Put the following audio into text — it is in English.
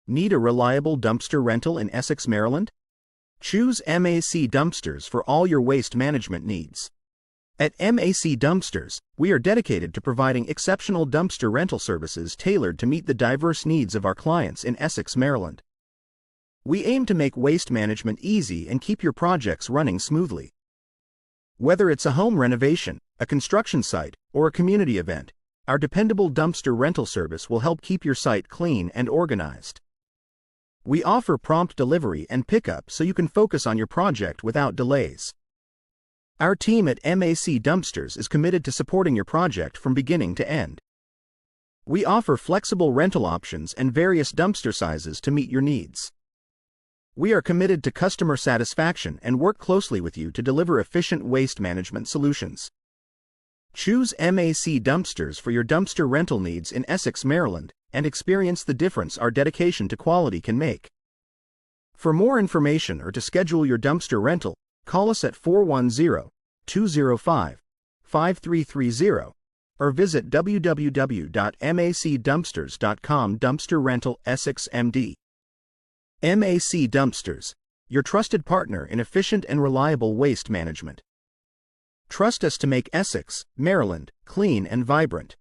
Need a reliable dumpster rental in Essex, Maryland? Choose MAC Dumpsters for all your waste management needs. At MAC Dumpsters, we are dedicated to providing exceptional dumpster rental services tailored to meet the diverse needs of our clients in Essex, Maryland. We aim to make waste management easy and keep your projects running smoothly. Whether it's a home renovation, a construction site, or a community event, our dependable dumpster rental service will help keep your site clean and organized. We offer prompt delivery and pickup so you can focus on your project without delays. Our team at MAC Dumpsters is committed to supporting your project from beginning to end. We offer flexible rental options and various dumpster sizes to meet your needs. We are committed to customer satisfaction and work closely with you to deliver efficient waste management solutions. Choose MAC Dumpsters for your dumpster rental needs in Essex, Maryland, and experience the difference our dedication to quality can make. For more information or to schedule your dumpster rental, call us at 410-205-5330 or visit www.macdumpsters.com. Dumpster Rental Essex MD. MAC Dumpsters, your trusted partner in efficient and reliable waste management. Trust us to make Essex, Maryland, clean and vibrant.